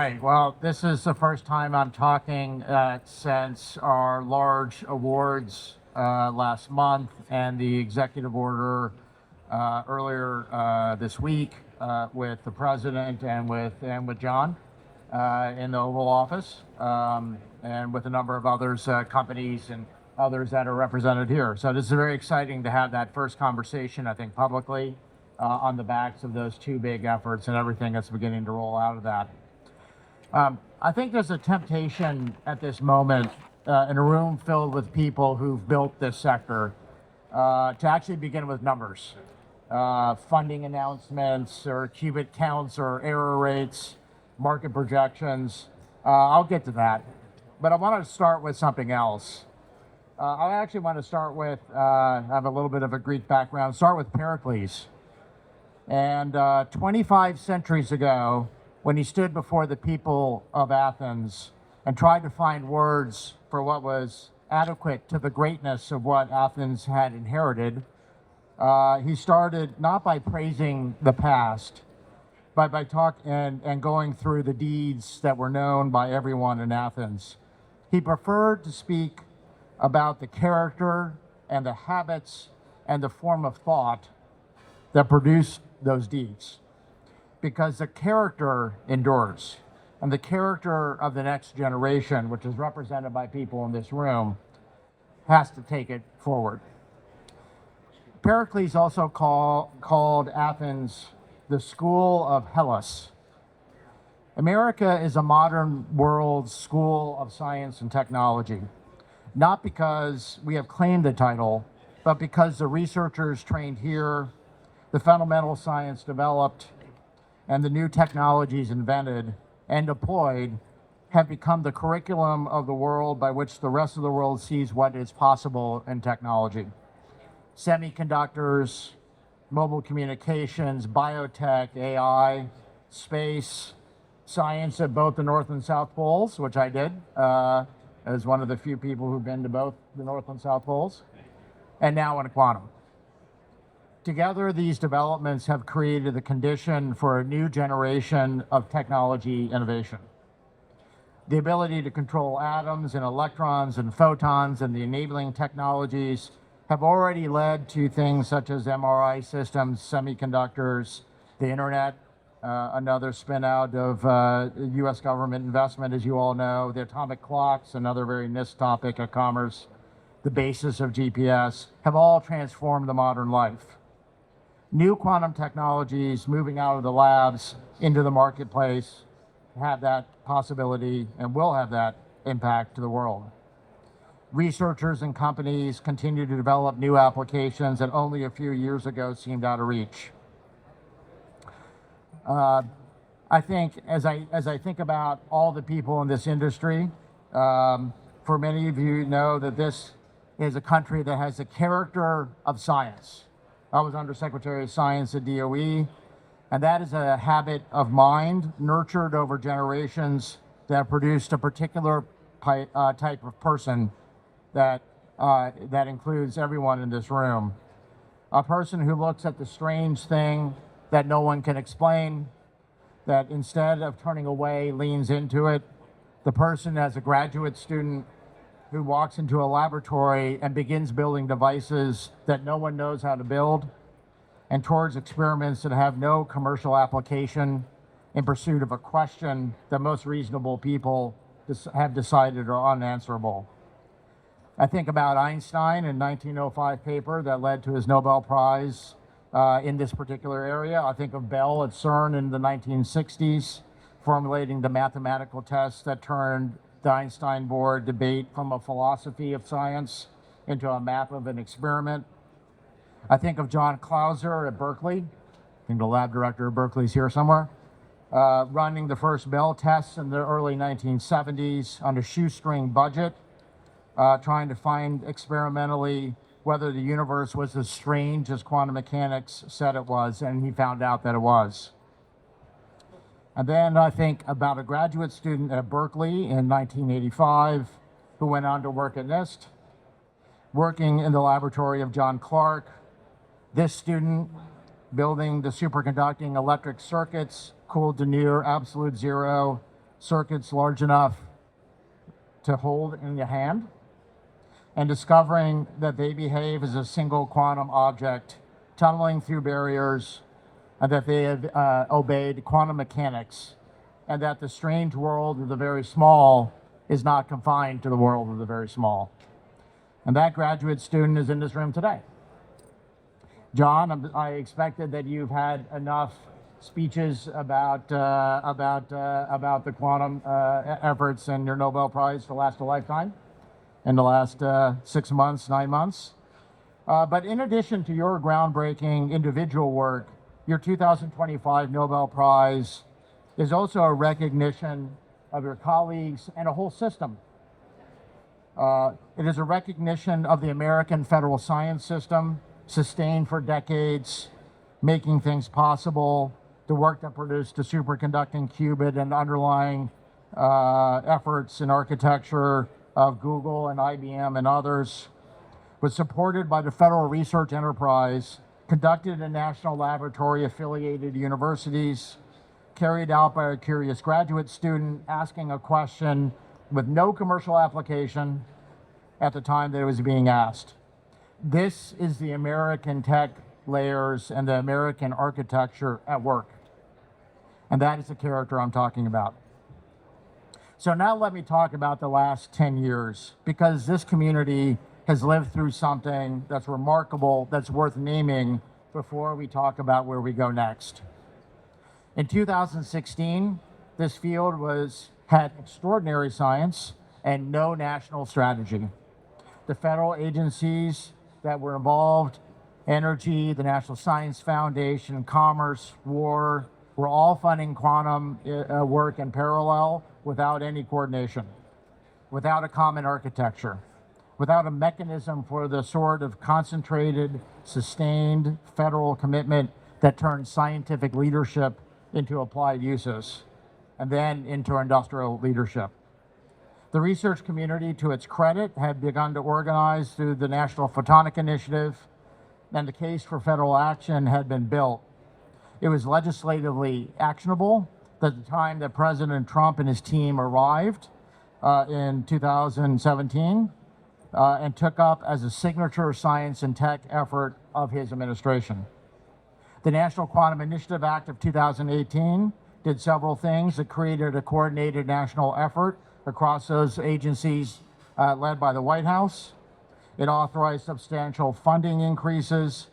Great. Well, this is the first time I'm talking since our large awards last month and the executive order earlier this week with the president and with John in the Oval Office and with a number of others, companies and others that are represented here. So this is very exciting to have that first conversation, I think, publicly on the backs of those two big efforts and everything that's beginning to roll out of that. I think there's a temptation at this moment in a room filled with people who've built this sector to actually begin with numbers, funding announcements or qubit counts or error rates, market projections. I'll get to that, but I want to start with something else. I actually want to start with, I have a little bit of a Greek background, start with Pericles. And 25 centuries ago, when he stood before the people of Athens and tried to find words for what was adequate to the greatness of what Athens had inherited, he started not by praising the past, but by talking and going through the deeds that were known by everyone in Athens. He preferred to speak about the character and the habits and the form of thought that produced those deeds, because the character endures, and the character of the next generation, which is represented by people in this room, has to take it forward. Pericles also called Athens the school of Hellas. America is a modern world school of science and technology, not because we have claimed the title, but because the researchers trained here, the fundamental science developed, and the new technologies invented and deployed have become the curriculum of the world by which the rest of the world sees what is possible in technology. Semiconductors, mobile communications, biotech, AI, space, science at both the North and South Poles, which I did as one of the few people who've been to both the North and South Poles, and now in quantum. Together, these developments have created the condition for a new generation of technology innovation. The ability to control atoms and electrons and photons and the enabling technologies have already led to things such as MRI systems, semiconductors, the internet, another spin out of US government investment, as you all know, the atomic clocks, another very NIST topic of commerce, the basis of GPS, have all transformed the modern life. New quantum technologies moving out of the labs into the marketplace have that possibility and will have that impact to the world. Researchers and companies continue to develop new applications that only a few years ago seemed out of reach. I think as I think about all the people in this industry, for many of you know that this is a country that has the character of science. I was Undersecretary of Science at DOE, and that is a habit of mind nurtured over generations that produced a particular type of person that includes everyone in this room. A person who looks at the strange thing that no one can explain, that instead of turning away, leans into it. The person as a graduate student who walks into a laboratory and begins building devices that no one knows how to build, and towards experiments that have no commercial application in pursuit of a question that most reasonable people have decided are unanswerable. I think about Einstein in 1905 paper that led to his Nobel Prize in this particular area. I think of Bell at CERN in the 1960s, formulating the mathematical tests that turned the Einstein board debate from a philosophy of science into a map of an experiment. I think of John Clauser at Berkeley. I think the lab director of Berkeley is here somewhere, running the first Bell tests in the early 1970s on a shoestring budget, trying to find experimentally whether the universe was as strange as quantum mechanics said it was, and he found out that it was. And then I think about a graduate student at Berkeley in 1985 who went on to work at NIST, working in the laboratory of John Clark. This student building the superconducting electric circuits cooled to near absolute zero circuits large enough to hold in your hand, and discovering that they behave as a single quantum object, tunneling through barriers, and that they have obeyed quantum mechanics, and that the strange world of the very small is not confined to the world of the very small. And that graduate student is in this room today. John, I expected that you've had enough speeches about the quantum efforts and your Nobel Prize to last a lifetime in the last 6 months, 9 months. But in addition to your groundbreaking individual work, your 2025 Nobel Prize is also a recognition of your colleagues and a whole system. It is a recognition of the American federal science system, sustained for decades, making things possible, the work that produced the superconducting qubit and underlying efforts in architecture of Google and IBM and others, was supported by the federal research enterprise, conducted in national laboratory affiliated universities, carried out by a curious graduate student asking a question with no commercial application at the time that it was being asked. This is the American tech layers and the American architecture at work. And that is the character I'm talking about. So now let me talk about the last 10 years, because this community has lived through something that's remarkable, that's worth naming before we talk about where we go next. In 2016, this field had extraordinary science and no national strategy. The federal agencies that were involved, Energy, the National Science Foundation, Commerce, War, were all funding quantum work in parallel without any coordination, without a common architecture, without a mechanism for the sort of concentrated, sustained federal commitment that turns scientific leadership into applied uses, and then into industrial leadership. The research community, to its credit, had begun to organize through the National Photonic Initiative, and the case for federal action had been built. It was legislatively actionable at the time that President Trump and his team arrived in 2017 and took up as a signature science and tech effort of his administration. The National Quantum Initiative Act of 2018 did several things. It created a coordinated national effort across those agencies led by the White House. It authorized substantial funding increases,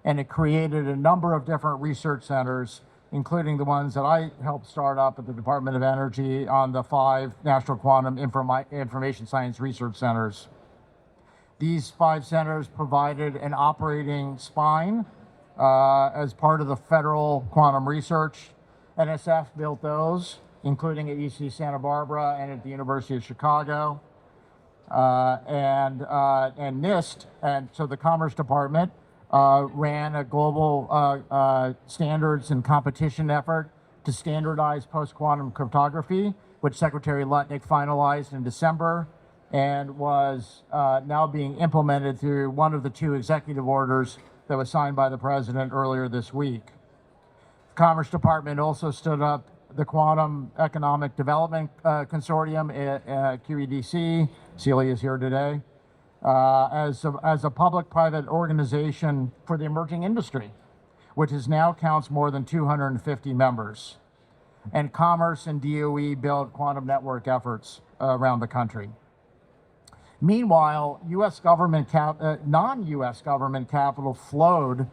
and it created a number of different research centers, including the ones that I helped start up at the Department of Energy on the 5 National Quantum Information Science Research Centers. These 5 centers provided an operating spine as part of the federal quantum research. NSF built those, including at UC Santa Barbara and at the University of Chicago. And NIST, and so the Commerce Department, ran a global standards and competition effort to standardize post-quantum cryptography, which Secretary Lutnick finalized in December and was now being implemented through one of the 2 executive orders that was signed by the president earlier this week. The Commerce Department also stood up the Quantum Economic Development Consortium, QED-C, Celia is here today, as a public-private organization for the emerging industry, which now counts more than 250 members. And Commerce and DOE built quantum network efforts around the country. Meanwhile, non-US government capital flowed,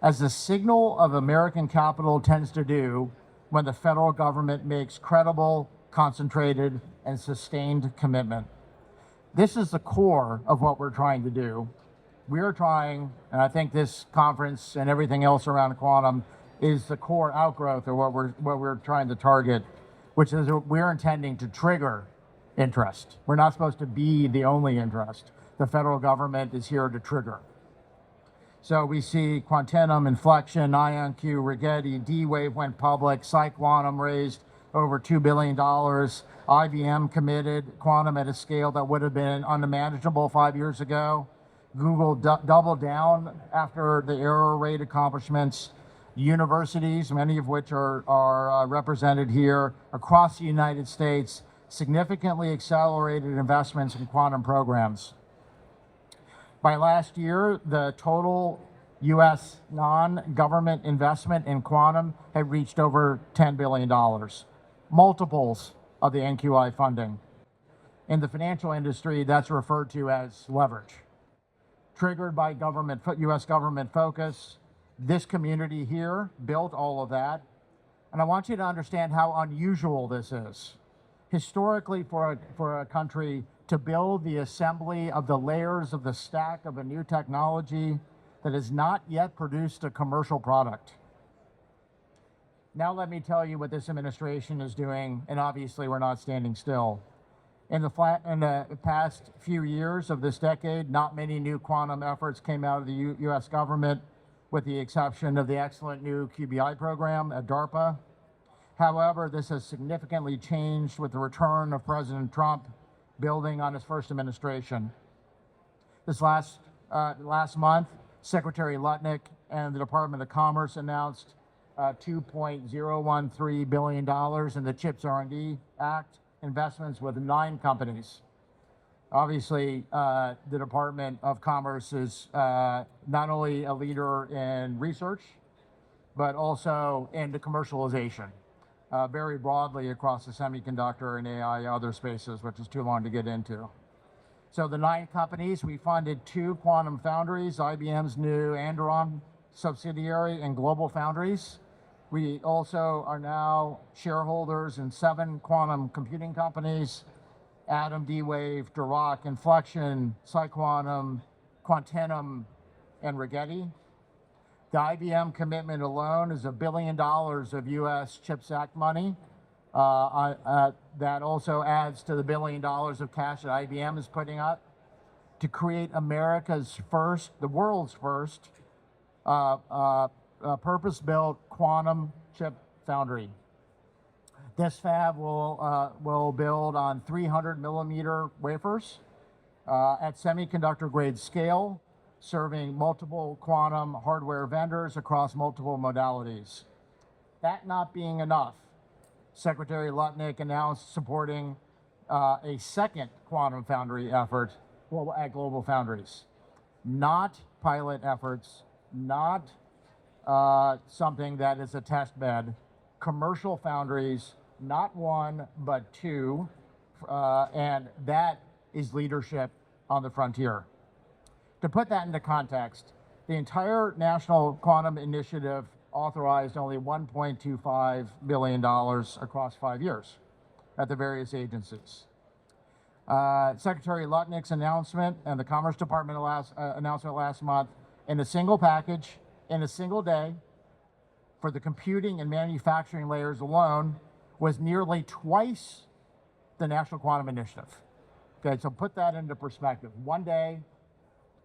as the signal of American capital tends to do when the federal government makes credible, concentrated, and sustained commitment. This is the core of what we're trying to do. We are trying, and I think this conference and everything else around quantum is the core outgrowth of what we're trying to target, which is we're intending to trigger interest. We're not supposed to be the only interest. The federal government is here to trigger. So we see Quantentum, Inflection, IonQ, Rigetti, D-Wave went public, PsiQuantum raised over $2 billion. IBM committed quantum at a scale that would have been unimaginable 5 years ago. Google doubled down after the error rate accomplishments. universities, many of which are represented here across the United States, significantly accelerated investments in quantum programs. By last year, the total U.S. non-government investment in quantum had reached over $10 billion, multiples of the NQI funding. In the financial industry, that's referred to as leverage. Triggered by U.S. government focus, this community here built all of that. And I want you to understand how unusual this is. Historically, for a country to build the assembly of the layers of the stack of a new technology that has not yet produced a commercial product. Now let me tell you what this administration is doing, and obviously we're not standing still. In the past few years of this decade, not many new quantum efforts came out of the U.S. government, with the exception of the excellent new QBI program at DARPA. However, this has significantly changed with the return of President Trump, building on his first administration. This last month, Secretary Lutnick and the Department of Commerce announced $2.013 billion in the CHIPS R&D Act investments with 9 companies. Obviously, the Department of Commerce is not only a leader in research, but also into commercialization, very broadly across the semiconductor and AI other spaces, which is too long to get into. So the 9 companies, we funded 2 quantum foundries, IBM's new Andron subsidiary and Global Foundries. We also are now shareholders in 7 quantum computing companies: Atom, D-Wave, Dirac, Inflection, PsiQuantum, Quantentum, and Rigetti. The IBM commitment alone is $1 billion of U.S. CHIPS Act money. That also adds to the $1 billion of cash that IBM is putting up to create the world's first purpose-built quantum chip foundry. This fab will build on 300 millimeter wafers at semiconductor grade scale, serving multiple quantum hardware vendors across multiple modalities. That not being enough, Secretary Lutnick announced supporting a second quantum foundry effort at Global Foundries. Not pilot efforts, not something that is a test bed, commercial foundries, not 1, but 2, and that is leadership on the frontier. To put that into context, the entire National Quantum Initiative authorized only $1.25 billion across 5 years at the various agencies. Secretary Lutnick's announcement and the Commerce Department announcement last month, in a single package, in a single day, for the computing and manufacturing layers alone, was nearly twice the National Quantum Initiative. Okay, so put that into perspective. 1 day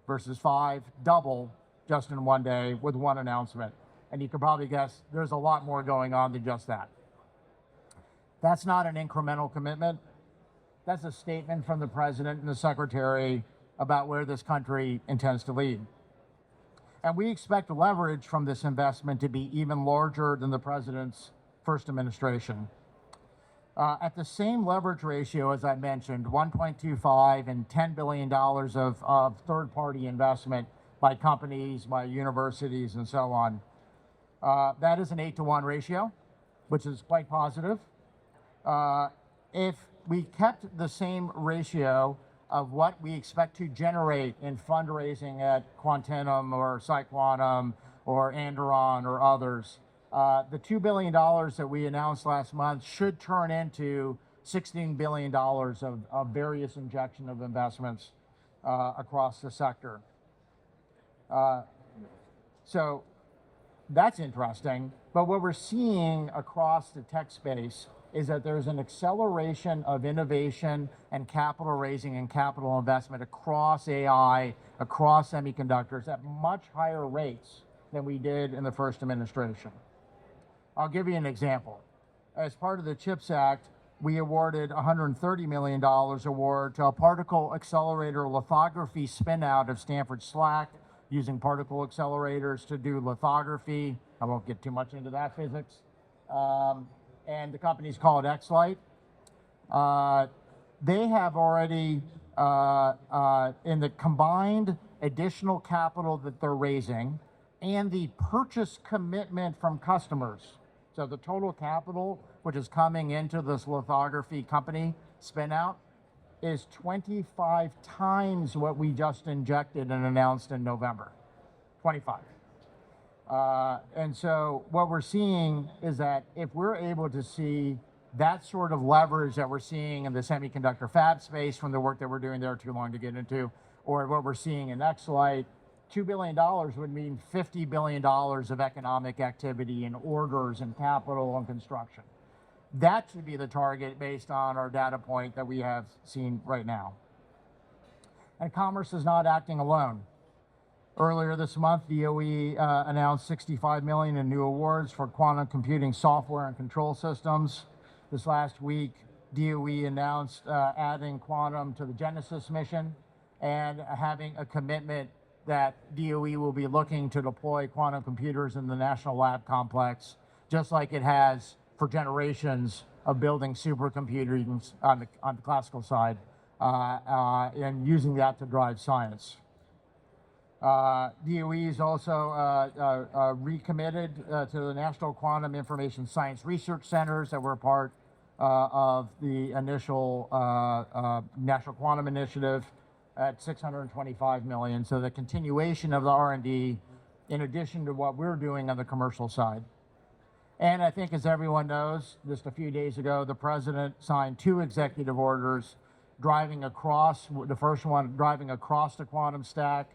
versus 5, double just in 1 day with 1 announcement. And you can probably guess there's a lot more going on than just that. That's not an incremental commitment. That's a statement from the President and the Secretary about where this country intends to lead. And we expect leverage from this investment to be even larger than the President's first administration. At the same leverage ratio, as I mentioned, 1.25 and $10 billion of third-party investment by companies, by universities, and so on. That is an 8-to-1 ratio, which is quite positive. If we kept the same ratio of what we expect to generate in fundraising at Quantentum or PsiQuantum or Andron or others, the $2 billion that we announced last month should turn into $16 billion of various injection of investments across the sector. So that's interesting. But what we're seeing across the tech space is that there's an acceleration of innovation and capital raising and capital investment across AI, across semiconductors at much higher rates than we did in the first administration. I'll give you an example. As part of the CHIPS Act, we awarded $130 million award to a particle accelerator lithography spin-out of Stanford SLAC using particle accelerators to do lithography. I won't get too much into that physics. And the company's called Xlight. They have already, in the combined additional capital that they're raising and the purchase commitment from customers, so the total capital which is coming into this lithography company spin out is 25 times what we just injected and announced in November. 25. And so what we're seeing is that if we're able to see that sort of leverage that we're seeing in the semiconductor fab space from the work that we're doing there, too long to get into, or what we're seeing in Xlight, $2 billion would mean $50 billion of economic activity and orders and capital and construction. That should be the target based on our data point that we have seen right now. And commerce is not acting alone. Earlier this month, DOE announced $65 million in new awards for quantum computing software and control systems. This last week, DOE announced adding quantum to the Genesis mission and having a commitment that DOE will be looking to deploy quantum computers in the National Lab Complex, just like it has for generations of building supercomputers on the classical side and using that to drive science. DOE is also recommitted to the National Quantum Information Science Research Centers that were part of the initial National Quantum Initiative at $625 million. So the continuation of the R&D in addition to what we're doing on the commercial side. And I think, as everyone knows, just a few days ago, the president signed 2 executive orders driving across, the first one driving across the quantum stack,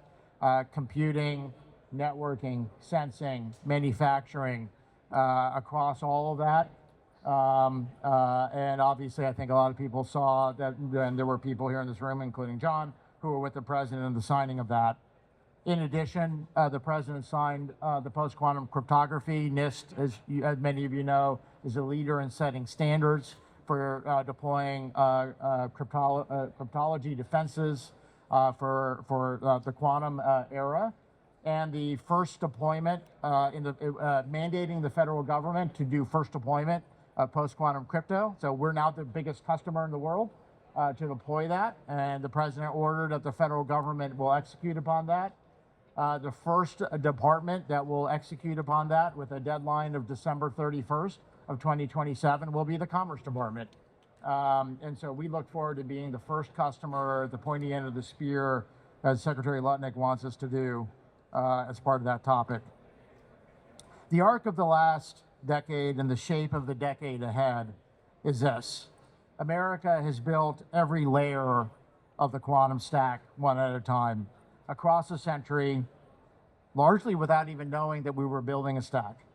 computing, networking, sensing, manufacturing, across all of that. And obviously, I think a lot of people saw that, and there were people here in this room, including John, who were with the president in the signing of that. In addition, the president signed the post-quantum cryptography. NIST, as many of you know, is a leader in setting standards for deploying cryptology defenses for the quantum era. And the first deployment, mandating the federal government to do first deployment of post-quantum crypto. So we're now the biggest customer in the world to deploy that. And the president ordered that the federal government will execute upon that. The first department that will execute upon that with a deadline of December 31st of 2027 will be the Commerce Department. And so we look forward to being the first customer at the pointy end of the spear, as Secretary Lutnick wants us to do as part of that topic. The arc of the last decade and the shape of the decade ahead is this. America has built every layer of the quantum stack one at a time across a century, largely without even knowing that we were building a stack.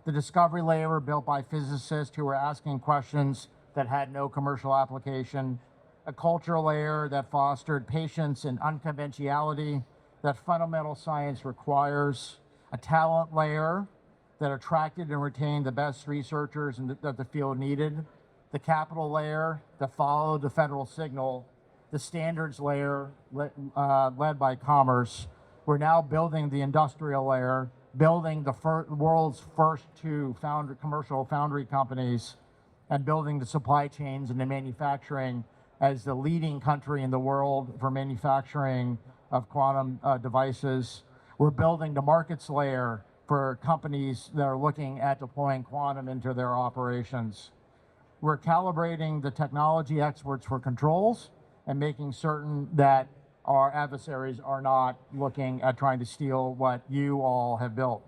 The discovery layer built by physicists who were asking questions that had no commercial application, a cultural layer that fostered patience and unconventionality that fundamental science requires, a talent layer that attracted and retained the best researchers that the field needed, the capital layer that followed the federal signal, the standards layer led by commerce. We're now building the industrial layer, building the world's first 2 commercial foundry companies, and building the supply chains and the manufacturing as the leading country in the world for manufacturing of quantum devices. We're building the markets layer for companies that are looking at deploying quantum into their operations. We're calibrating the technology experts for controls and making certain that our adversaries are not looking at trying to steal what you all have built.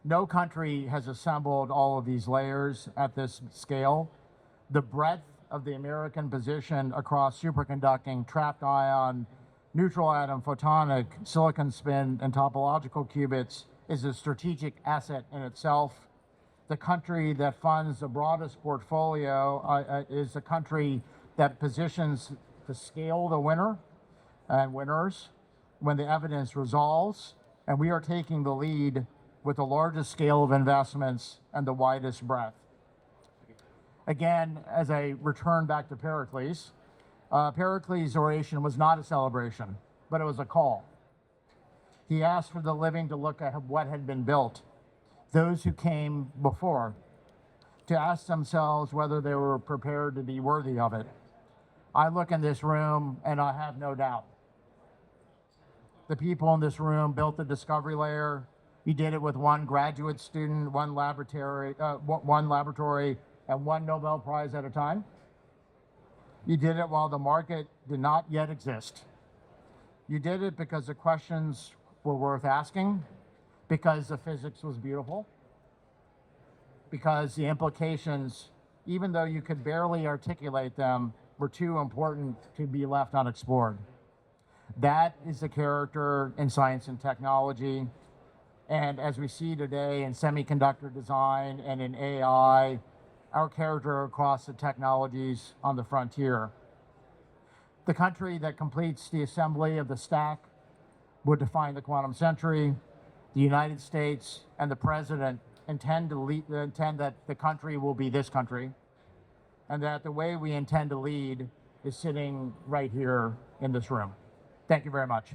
No country has assembled all of these layers at this scale. The breadth of the American position across superconducting, trapped ion, neutral atom, photonic, silicon spin, and topological qubits is a strategic asset in itself. The country that funds the broadest portfolio is the country that positions to scale the winner and winners when the evidence resolves, and we are taking the lead with the largest scale of investments and the widest breadth. Again, as I return back to Pericles, Pericles' oration was not a celebration, but it was a call. He asked for the living to look at what had been built, those who came before, to ask themselves whether they were prepared to be worthy of it. I look in this room and I have no doubt. The people in this room built the discovery layer. You did it with one graduate student, one laboratory, and one Nobel Prize at a time. You did it while the market did not yet exist. You did it because the questions were worth asking, because the physics was beautiful, because the implications, even though you could barely articulate them, were too important to be left unexplored. That is the character in science and technology. And as we see today in semiconductor design and in AI, our character across the technologies on the frontier. The country that completes the assembly of the stack would define the quantum century. The United States and the president intend that the country will be this country, and that the way we intend to lead is sitting right here in this room. Thank you very much.